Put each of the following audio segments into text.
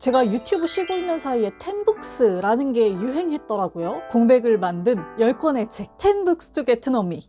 제가 유튜브 쉬고 있는 사이에 텐북스라는 게 유행했더라고요. 공백을 만든 10권의 책, 텐북스 to get to know me.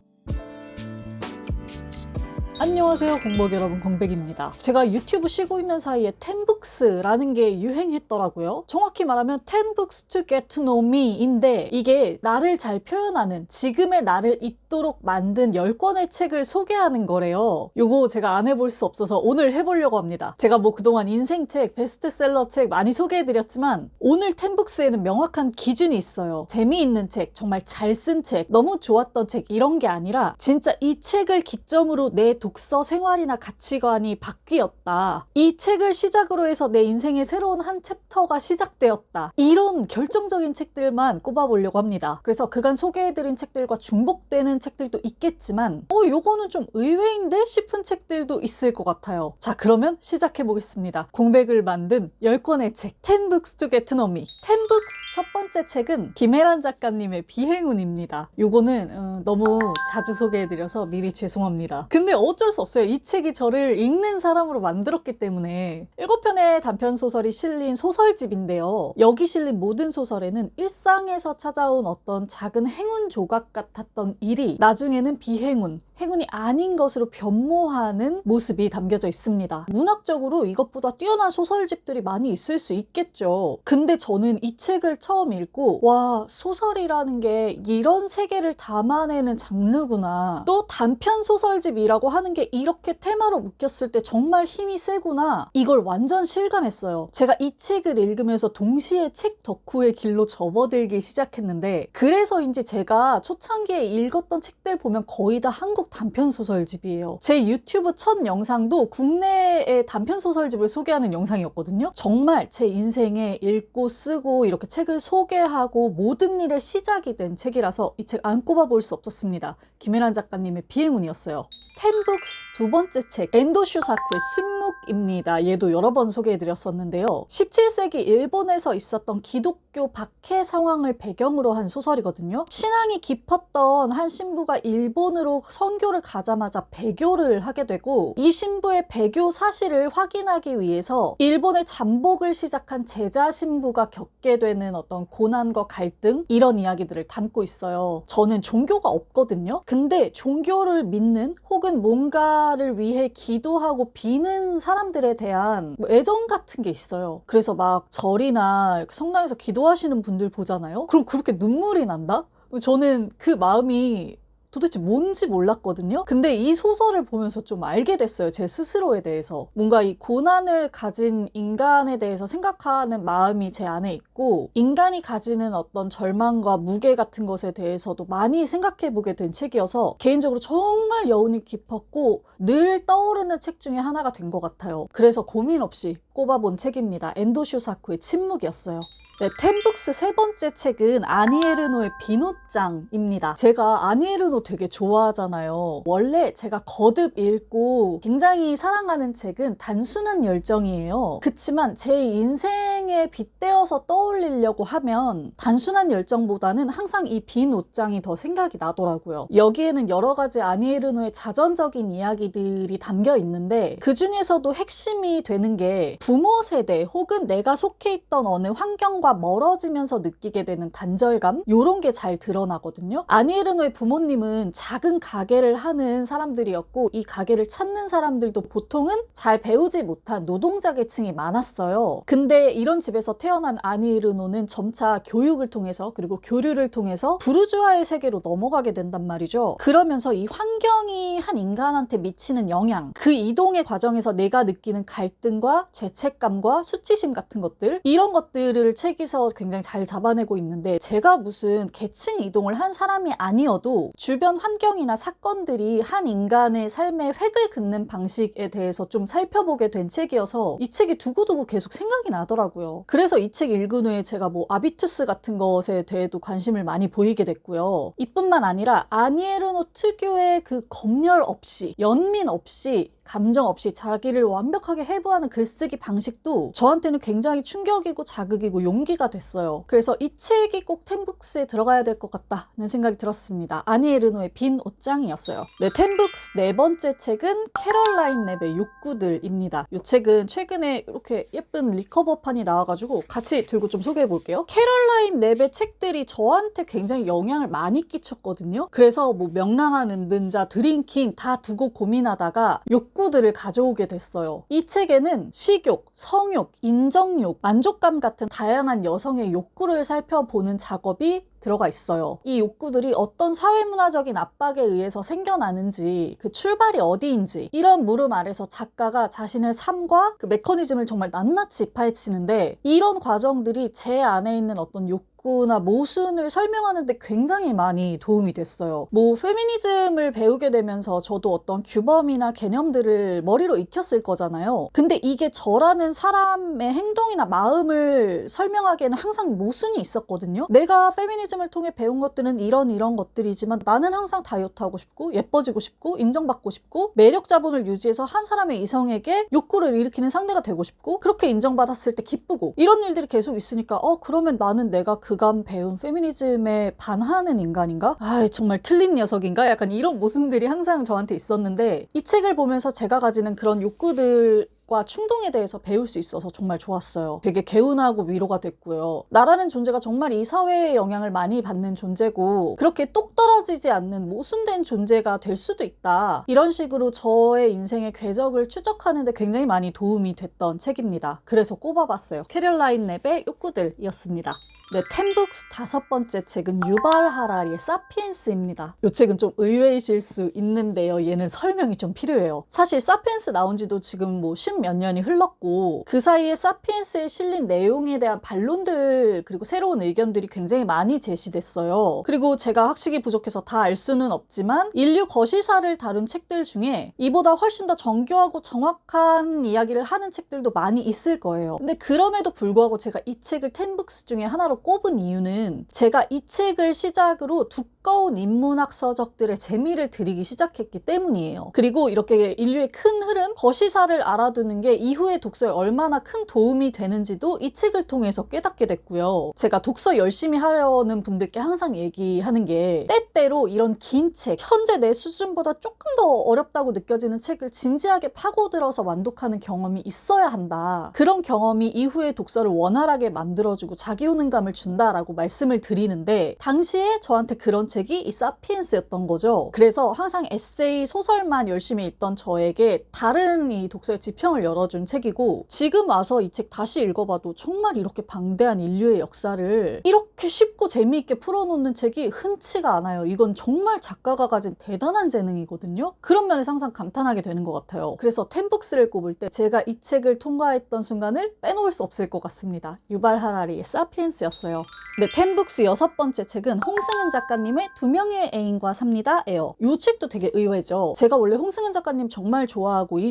안녕하세요, 공복 여러분, 공백입니다. 제가 유튜브 쉬고 있는 사이에 텐북스라는 게 유행했더라고요. 정확히 말하면 텐북스 to get to know me인데 이게 나를 잘 표현하는, 지금의 나를 있도록 만든 10권의 책을 소개하는 거래요. 요거 제가 안 해볼 수 없어서 오늘 해보려고 합니다. 제가 뭐 그동안 인생책, 베스트셀러 책 많이 소개해드렸지만 오늘 텐북스에는 명확한 기준이 있어요. 재미있는 책, 정말 잘 쓴 책, 너무 좋았던 책 이런 게 아니라 진짜 이 책을 기점으로 내 독서 생활이나 가치관이 바뀌었다. 이 책을 시작으로 해서 내 인생의 새로운 한 챕터가 시작되었다. 이런 결정적인 책들만 꼽아보려고 합니다. 그래서 그간 소개해드린 책들과 중복되는 책들도 있겠지만 요거는 좀 의외인데 싶은 책들도 있을 것 같아요. 자, 그러면 시작해보겠습니다. 공백을 만든 10권의 책, 텐북스 to get to know me. 텐북스 첫 번째 책은 김혜란 작가님의 비행운입니다. 요거는 너무 자주 소개해드려서 미리 죄송합니다. 근데 어쩔 수 없어요. 이 책이 저를 읽는 사람으로 만들었기 때문에 7편의 단편소설이 실린 소설집인데요. 여기 실린 모든 소설에는 일상에서 찾아온 어떤 작은 행운 조각 같았던 일이 나중에는 비행운, 행운이 아닌 것으로 변모하는 모습이 담겨져 있습니다. 문학적으로 이것보다 뛰어난 소설집들이 많이 있을 수 있겠죠. 근데 저는 이 책을 처음 읽고 와, 소설이라는 게 이런 세계를 담아내는 장르구나. 또 단편 소설집이라고 하는 게 이렇게 테마로 묶였을 때 정말 힘이 세구나. 이걸 완전 실감했어요. 제가 이 책을 읽으면서 동시에 책 덕후의 길로 접어들기 시작했는데 그래서인지 제가 초창기에 읽었던 책들 보면 거의 다 한국 단편소설집이에요. 제 유튜브 첫 영상도 국내의 단편소설집을 소개하는 영상이었거든요. 정말 제 인생에 읽고 쓰고 이렇게 책을 소개하고 모든 일의 시작이 된 책이라서 이 책 안 꼽아볼 수 없었습니다. 김혜란 작가님의 비행운이었어요. 텐북스 두 번째 책, 엔도 슈사쿠의 침묵입니다. 얘도 여러 번 소개해드렸었는데요. 17세기 일본에서 있었던 기독교 박해 상황을 배경으로 한 소설이거든요. 신앙이 깊었던 한 신부가 일본으로 선교를 가자마자 배교를 하게 되고 이 신부의 배교 사실을 확인하기 위해서 일본의 잠복을 시작한 제자 신부가 겪게 되는 어떤 고난과 갈등, 이런 이야기들을 담고 있어요. 저는 종교가 없거든요. 근데 종교를 믿는 혹은 뭔가를 위해 기도하고 비는 사람들에 대한 애정 같은 게 있어요. 그래서 막 절이나 성당에서 기도하시는 분들 보잖아요. 그럼 그렇게 눈물이 난다? 저는 그 마음이 도대체 뭔지 몰랐거든요. 근데 이 소설을 보면서 좀 알게 됐어요. 제 스스로에 대해서. 뭔가 이 고난을 가진 인간에 대해서 생각하는 마음이 제 안에 있고 인간이 가지는 어떤 절망과 무게 같은 것에 대해서도 많이 생각해보게 된 책이어서 개인적으로 정말 여운이 깊었고 늘 떠오르는 책 중에 하나가 된 것 같아요. 그래서 고민 없이 꼽아본 책입니다. 엔도 슈사쿠의 침묵이었어요. 네, 텐북스 세 번째 책은 아니 에르노의 비노짱입니다. 제가 아니 에르노 되게 좋아하잖아요. 원래 제가 거듭 읽고 굉장히 사랑하는 책은 단순한 열정이에요. 그치만 제 인생에 빗대어서 떠올리려고 하면 단순한 열정보다는 항상 이 비노짱이 더 생각이 나더라고요. 여기에는 여러 가지 아니 에르노의 자전적인 이야기들이 담겨 있는데 그 중에서도 핵심이 되는 게 부모 세대 혹은 내가 속해 있던 어느 환경과 멀어지면서 느끼게 되는 단절감, 요런 게 잘 드러나거든요. 아니 에르노의 부모님은 작은 가게를 하는 사람들이었고 이 가게를 찾는 사람들도 보통은 잘 배우지 못한 노동자 계층이 많았어요. 근데 이런 집에서 태어난 아니 에르노는 점차 교육을 통해서 그리고 교류를 통해서 부르주아의 세계로 넘어가게 된단 말이죠. 그러면서 이 환경이 한 인간한테 미치는 영향, 그 이동의 과정에서 내가 느끼는 갈등과 죄책감과 수치심 같은 것들, 이런 것들을 책에서 굉장히 잘 잡아내고 있는데 제가 무슨 계층 이동을 한 사람이 아니어도 주변 환경이나 사건들이 한 인간의 삶에 획을 긋는 방식에 대해서 좀 살펴보게 된 책이어서 이 책이 두고두고 계속 생각이 나더라고요. 그래서 이 책 읽은 후에 제가 뭐 아비투스 같은 것에 대해도 관심을 많이 보이게 됐고요. 이뿐만 아니라 아니 에르노 특유의 그 검열 없이, 연민 없이 감정 없이 자기를 완벽하게 해부하는 글쓰기 방식도 저한테는 굉장히 충격이고 자극이고 용기가 됐어요. 그래서 이 책이 꼭 텐북스에 들어가야 될 것 같다는 생각이 들었습니다. 아니 에르노의 빈 옷장이었어요. 네, 텐북스 네 번째 책은 캐럴라인 랩의 욕구들입니다. 이 책은 최근에 이렇게 예쁜 리커버판이 나와가지고 같이 들고 좀 소개해 볼게요. 캐럴라인 랩의 책들이 저한테 굉장히 영향을 많이 끼쳤거든요. 그래서 뭐 명랑한 은둔자, 드링킹 다 두고 고민하다가 욕구들을 가져오게 됐어요. 이 책에는 식욕, 성욕, 인정욕, 만족감 같은 다양한 여성의 욕구를 살펴보는 작업이 들어가 있어요. 이 욕구들이 어떤 사회문화적인 압박에 의해서 생겨나는지, 그 출발이 어디인지, 이런 물음 아래서 작가가 자신의 삶과 그 메커니즘을 정말 낱낱이 파헤치는데, 이런 과정들이 제 안에 있는 어떤 욕구나 모순을 설명하는 데 굉장히 많이 도움이 됐어요. 뭐 페미니즘을 배우게 되면서 저도 어떤 규범이나 개념들을 머리로 익혔을 거잖아요. 근데 이게 저라는 사람의 행동이나 마음을 설명하기에는 항상 모순이 있었거든요. 내가 페미니즘을 통해 배운 것들은 이런 것들이지만 나는 항상 다이어트하고 싶고 예뻐지고 싶고 인정받고 싶고 매력 자본을 유지해서 한 사람의 이성에게 욕구를 일으키는 상대가 되고 싶고 그렇게 인정받았을 때 기쁘고 이런 일들이 계속 있으니까 그러면 나는 내가 그간 배운 페미니즘에 반하는 인간인가? 정말 틀린 녀석인가? 약간 이런 모순들이 항상 저한테 있었는데 이 책을 보면서 제가 가지는 그런 욕구들과 충동에 대해서 배울 수 있어서 정말 좋았어요. 되게 개운하고 위로가 됐고요. 나라는 존재가 정말 이 사회에 영향을 많이 받는 존재고 그렇게 똑 떨어지지 않는 모순된 존재가 될 수도 있다. 이런 식으로 저의 인생의 궤적을 추적하는 데 굉장히 많이 도움이 됐던 책입니다. 그래서 꼽아봤어요. 캐럴라인 랩의 욕구들이었습니다. 네, 텐북스 다섯 번째 책은 유발 하라리의 사피엔스입니다. 이 책은 좀 의외이실 수 있는데요. 얘는 설명이 좀 필요해요. 사실 사피엔스 나온 지도 지금 뭐 10몇 년이 흘렀고 그 사이에 사피엔스에 실린 내용에 대한 반론들 그리고 새로운 의견들이 굉장히 많이 제시됐어요. 그리고 제가 학식이 부족해서 다 알 수는 없지만 인류 거시사를 다룬 책들 중에 이보다 훨씬 더 정교하고 정확한 이야기를 하는 책들도 많이 있을 거예요. 근데 그럼에도 불구하고 제가 이 책을 텐북스 중에 하나로 꼽은 이유는 제가 이 책을 시작으로 두꺼운 인문학 서적들의 재미를 들이기 시작했기 때문이에요. 그리고 이렇게 인류의 큰 흐름, 거시사를 알아두는 게 이후의 독서에 얼마나 큰 도움이 되는지도 이 책을 통해서 깨닫게 됐고요. 제가 독서 열심히 하려는 분들께 항상 얘기하는 게 때때로 이런 긴 책, 현재 내 수준보다 조금 더 어렵다고 느껴지는 책을 진지하게 파고들어서 완독하는 경험이 있어야 한다. 그런 경험이 이후의 독서를 원활하게 만들어주고 자기효능감을 준다라고 말씀을 드리는데 당시에 저한테 그런 책이 이 사피엔스였던 거죠. 그래서 항상 에세이, 소설만 열심히 읽던 저에게 다른 이 독서의 지평을 열어준 책이고 지금 와서 이 책 다시 읽어봐도 정말 이렇게 방대한 인류의 역사를 이렇게 쉽고 재미있게 풀어놓는 책이 흔치가 않아요. 이건 정말 작가가 가진 대단한 재능이거든요. 그런 면에서 항상 감탄하게 되는 것 같아요. 그래서 텐북스를 꼽을 때 제가 이 책을 통과했던 순간을 빼놓을 수 없을 것 같습니다. 유발 하라리의 사피엔스였어요. 네, 텐북스 여섯 번째 책은 홍승은 작가님의 두 명의 애인과 삽니다예요. 이 책도 되게 의외죠. 제가 원래 홍승은 작가님 정말 좋아하고 이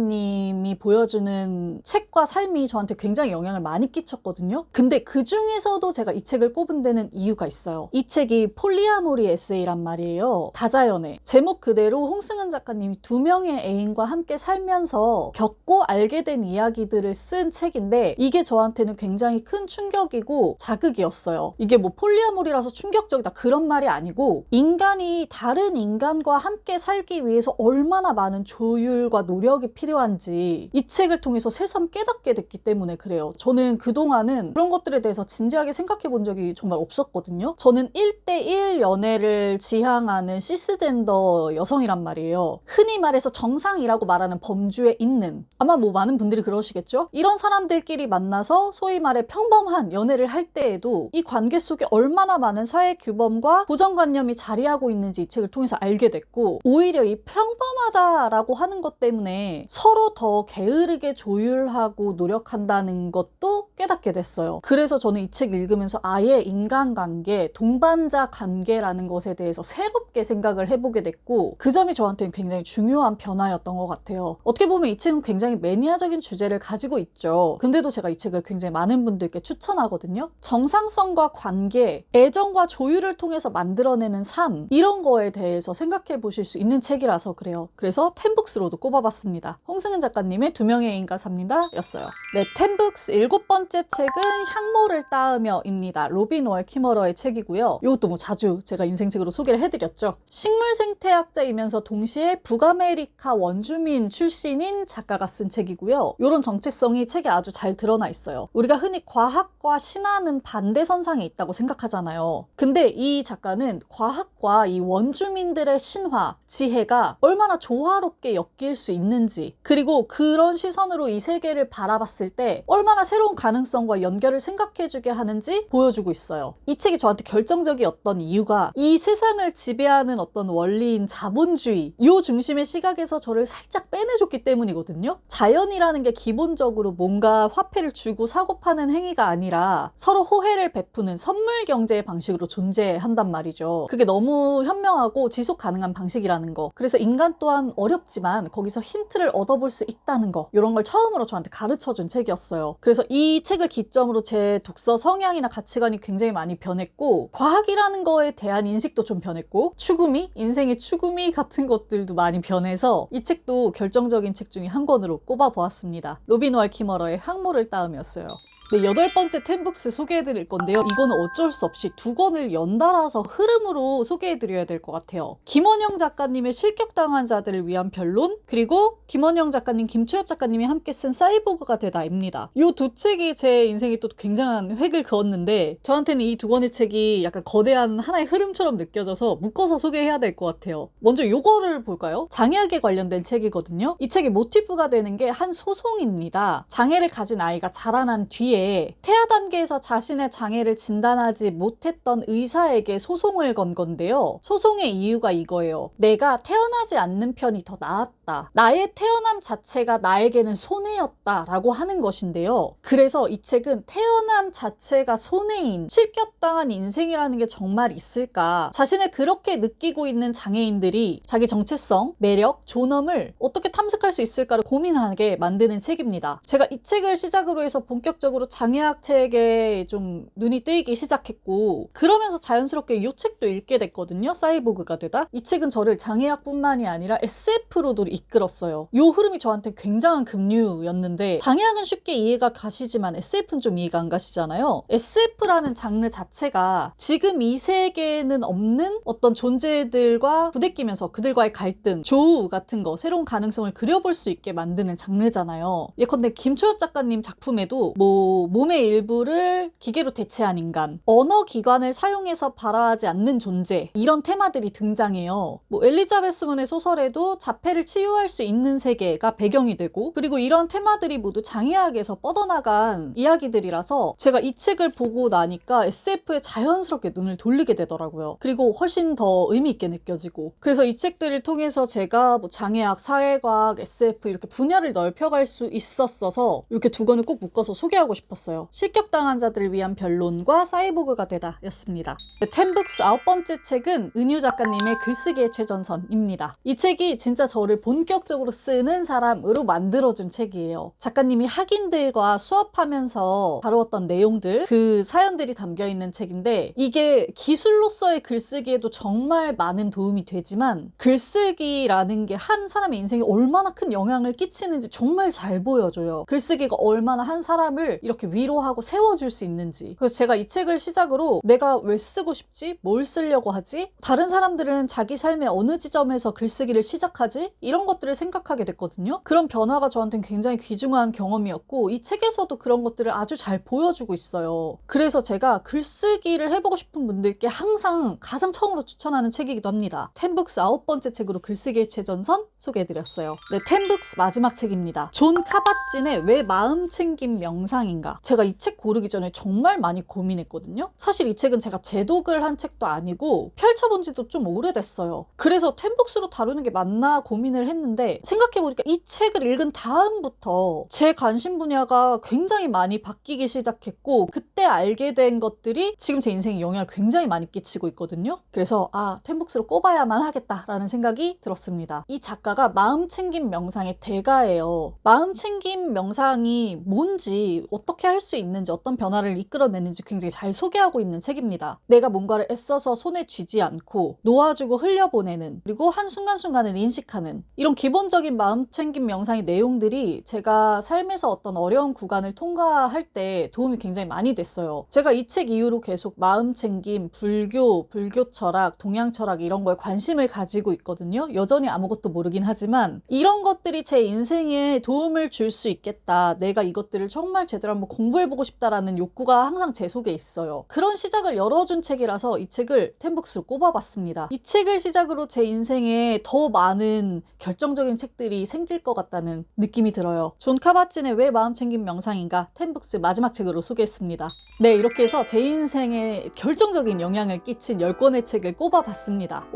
작가님이 보여주는 책과 삶이 저한테 굉장히 영향을 많이 끼쳤거든요. 근데 그 중에서도 제가 이 책을 꼽은 데는 이유가 있어요. 이 책이 폴리아모리 에세이란 말이에요. 다자연애. 제목 그대로 홍승은 작가님이 두 명의 애인과 함께 살면서 겪고 알게 된 이야기들을 쓴 책인데 이게 저한테는 굉장히 큰 충격이고 자극이었어요. 이게 뭐 폴리아모리라서 충격적이다 그런 말이 아니고 인간이 다른 인간과 함께 살기 위해서 얼마나 많은 조율과 노력이 필요한지 이 책을 통해서 새삼 깨닫게 됐기 때문에 그래요. 저는 그동안은 그런 것들에 대해서 진지하게 생각해 본 적이 정말 없었거든요. 저는 1대1 연애를 지향하는 시스젠더 여성이란 말이에요. 흔히 말해서 정상이라고 말하는 범주에 있는 아마 뭐 많은 분들이 그러시겠죠? 이런 사람들끼리 만나서 소위 말해 평범한 연애를 할 때에도 이 관계 속에 얼마나 많은 사회 규범과 고정관념이 자리하고 있는지 이 책을 통해서 알게 됐고 오히려 이 평범하다라고 하는 것 때문에 서로 더 게으르게 조율하고 노력한다는 것도 깨닫게 됐어요. 그래서 저는 이 책 읽으면서 아예 인간관계, 동반자 관계라는 것에 대해서 새롭게 생각을 해보게 됐고 그 점이 저한테는 굉장히 중요한 변화였던 것 같아요. 어떻게 보면 이 책은 굉장히 매니아적인 주제를 가지고 있죠. 근데도 제가 이 책을 굉장히 많은 분들께 추천하거든요. 정상성과 관계, 애정과 조율을 통해서 만들어내는 삶 이런 거에 대해서 생각해 보실 수 있는 책이라서 그래요. 그래서 텐북스로도 꼽아봤습니다. 홍승은 작가님의 두 명의 애인과 삽니다 였어요. 네, 텐북스 7번째 책은 향모를 따으며입니다. 로빈 월 키머러의 책이고요. 이것도 뭐 자주 제가 인생책으로 소개를 해드렸죠. 식물생태학자이면서 동시에 북아메리카 원주민 출신인 작가가 쓴 책이고요. 이런 정체성이 책에 아주 잘 드러나 있어요. 우리가 흔히 과학과 신화는 반대선상에 있다고 생각하잖아요. 근데 이 작가는 과학과 이 원주민들의 신화, 지혜가 얼마나 조화롭게 엮일 수 있는지, 그리고 그런 시선으로 이 세계를 바라봤을 때 얼마나 새로운 가능성과 연결을 생각해주게 하는지 보여주고 있어요. 이 책이 저한테 결정적이었던 이유가 이 세상을 지배하는 어떤 원리인 자본주의, 요 중심의 시각에서 저를 살짝 빼내줬기 때문이거든요. 자연이라는 게 기본적으로 뭔가 화폐를 주고 사고 파는 행위가 아니라 서로 호혜를 베푸는 선물 경제의 방식으로 존재한단 말이죠. 그게 너무 현명하고 지속 가능한 방식이라는 거. 그래서 인간 또한 어렵지만 거기서 힌트를 얻어볼 수 있다는 거. 이런 걸 처음으로 저한테 가르쳐준 책이었어요. 그래서 이 책을 기점으로 제 독서 성향이나 가치관이 굉장히 많이 변했고 과학이라는 거에 대한 인식도 좀 변했고 추구미, 인생의 추구미 같은 것들도 많이 변해서 이 책도 결정적인 책 중에 한 권으로 꼽아보았습니다. 로빈 월 키머러의 향모를 따으며였어요. 네, 8번째 텐북스 소개해드릴 건데요. 이거는 어쩔 수 없이 두 권을 연달아서 흐름으로 소개해드려야 될 것 같아요. 김원영 작가님의 실격당한 자들을 위한 변론, 그리고 김원영 작가님, 김초엽 작가님이 함께 쓴 사이보그가 되다입니다. 이 두 책이 제 인생에 또 굉장한 획을 그었는데 저한테는 이 두 권의 책이 약간 거대한 하나의 흐름처럼 느껴져서 묶어서 소개해야 될 것 같아요. 먼저 요거를 볼까요? 장애학에 관련된 책이거든요. 이 책의 모티브가 되는 게 한 소송입니다. 장애를 가진 아이가 자라난 뒤에 태아 단계에서 자신의 장애를 진단하지 못했던 의사에게 소송을 건 건데요. 소송의 이유가 이거예요. 내가 태어나지 않는 편이 더 나았다. 나의 태어남 자체가 나에게는 손해였다 라고 하는 것인데요. 그래서 이 책은 태어남 자체가 손해인, 실격당한 인생이라는 게 정말 있을까? 자신을 그렇게 느끼고 있는 장애인들이 자기 정체성, 매력, 존엄을 어떻게 탐색할 수 있을까를 고민하게 만드는 책입니다. 제가 이 책을 시작으로 해서 본격적으로 장애학 책에 좀 눈이 뜨이기 시작했고 그러면서 자연스럽게 이 책도 읽게 됐거든요. 사이보그가 되다. 이 책은 저를 장애학뿐만이 아니라 SF로도 이끌었어요. 이 흐름이 저한테 굉장한 급류였는데 장애학은 쉽게 이해가 가시지만 SF는 좀 이해가 안 가시잖아요. SF라는 장르 자체가 지금 이 세계에는 없는 어떤 존재들과 부대끼면서 그들과의 갈등, 조우 같은 거, 새로운 가능성을 그려볼 수 있게 만드는 장르잖아요. 예컨대 김초엽 작가님 작품에도 몸의 일부를 기계로 대체한 인간, 언어 기관을 사용해서 발화하지 않는 존재, 이런 테마들이 등장해요. 엘리자베스 문의 소설에도 자폐를 치유할 수 있는 세계가 배경이 되고, 그리고 이런 테마들이 모두 장애학에서 뻗어나간 이야기들이라서 제가 이 책을 보고 나니까 SF에 자연스럽게 눈을 돌리게 되더라고요. 그리고 훨씬 더 의미 있게 느껴지고, 그래서 이 책들을 통해서 제가 장애학, 사회과학, SF 이렇게 분야를 넓혀갈 수 있었어서 이렇게 두 권을 꼭 묶어서 소개하고 싶었어요. 실격당한 자들을 위한 변론과 사이보그가 되다 였습니다. 텐북스 9번째 책은 은유 작가님의 글쓰기의 최전선입니다. 이 책이 진짜 저를 본격적으로 쓰는 사람으로 만들어준 책이에요. 작가님이 학인들과 수업하면서 다루었던 내용들, 그 사연들이 담겨있는 책인데 이게 기술로서의 글쓰기에도 정말 많은 도움이 되지만 글쓰기라는 게 한 사람의 인생에 얼마나 큰 영향을 끼치는지 정말 잘 보여줘요. 글쓰기가 얼마나 한 사람을 이렇게 위로하고 세워줄 수 있는지. 그래서 제가 이 책을 시작으로 내가 왜 쓰고 싶지? 뭘 쓰려고 하지? 다른 사람들은 자기 삶의 어느 지점에서 글쓰기를 시작하지? 이런 것들을 생각하게 됐거든요. 그런 변화가 저한테는 굉장히 귀중한 경험이었고 이 책에서도 그런 것들을 아주 잘 보여주고 있어요. 그래서 제가 글쓰기를 해보고 싶은 분들께 항상 가장 처음으로 추천하는 책이기도 합니다. 텐북스 9번째 책으로 글쓰기의 최전선 소개해드렸어요. 네, 텐북스 마지막 책입니다. 존 카바찐의 왜 마음 챙김 명상인가. 제가 이 책 책 고르기 전에 정말 많이 고민했거든요. 사실 이 책은 제가 재독을 한 책도 아니고 펼쳐본 지도 좀 오래됐어요. 그래서 템북스로 다루는 게 맞나 고민을 했는데 생각해보니까 이 책을 읽은 다음부터 제 관심 분야가 굉장히 많이 바뀌기 시작했고 그때 알게 된 것들이 지금 제 인생에 영향을 굉장히 많이 끼치고 있거든요. 그래서 템북스로 꼽아야만 하겠다라는 생각이 들었습니다. 이 작가가 마음챙김 명상의 대가예요. 마음챙김 명상이 뭔지, 어떻게 할 수 있는지, 어떤 변화를 이끌어내는지 굉장히 잘 소개하고 있는 책입니다. 내가 뭔가를 애써서 손에 쥐지 않고 놓아주고 흘려보내는, 그리고 한순간순간을 인식하는 이런 기본적인 마음챙김 명상의 내용들이 제가 삶에서 어떤 어려운 구간을 통과할 때 도움이 굉장히 많이 됐어요. 제가 이 책 이후로 계속 마음챙김, 불교 철학, 동양 철학 이런 거에 관심을 가지고 있거든요. 여전히 아무것도 모르긴 하지만 이런 것들이 제 인생에 도움을 줄 수 있겠다. 내가 이것들을 정말 제대로 한번 공부해보고 싶다라는 욕구가 항상 제 속에 있어요. 그런 시작을 열어준 책이라서 이 책을 템북스로 꼽아봤습니다. 이 책을 시작으로 제 인생에 더 많은 결정적인 책들이 생길 것 같다는 느낌이 들어요. 존 카bat-진의 왜 마음챙김 명상인가 템북스 마지막 책으로 소개했습니다. 네, 이렇게 해서 제 인생에 결정적인 영향을 끼친 10권의 책을 꼽아봤습니다.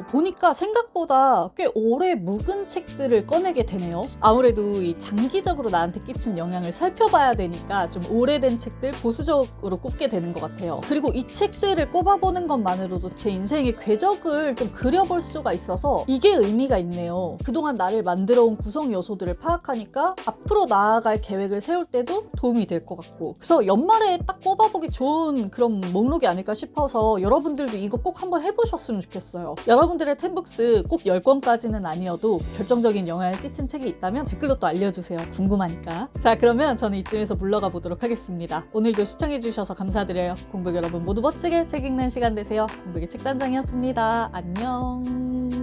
보니까 생각보다 꽤 오래 묵은 책들을 꺼내게 되네요. 아무래도 이 장기적으로 나한테 끼친 영향을 살펴봐야 되니까 좀 오래된 책들 보수적으로 꼽게 되는 것 같아요. 그리고 이 책들을 꼽아보는 것만으로도 제 인생의 궤적을 좀 그려볼 수가 있어서 이게 의미가 있네요. 그동안 나를 만들어온 구성 요소들을 파악하니까 앞으로 나아갈 계획을 세울 때도 도움이 될 것 같고, 그래서 연말에 딱 꼽아보기 좋은 그런 목록이 아닐까 싶어서 여러분들도 이거 꼭 한번 해보셨으면 좋겠어요. 여러분들의 템북스 꼭 10권까지는 아니어도 결정적인 영향을 끼친 책이 있다면 댓글로 또 알려주세요. 궁금하니까. 자, 그러면 저는 이쯤에서 물러가 보도록 하겠습니다. 오늘도 시청해주셔서 감사드려요. 공백 여러분 모두 멋지게 책 읽는 시간 되세요. 공백의 책단장이었습니다. 안녕.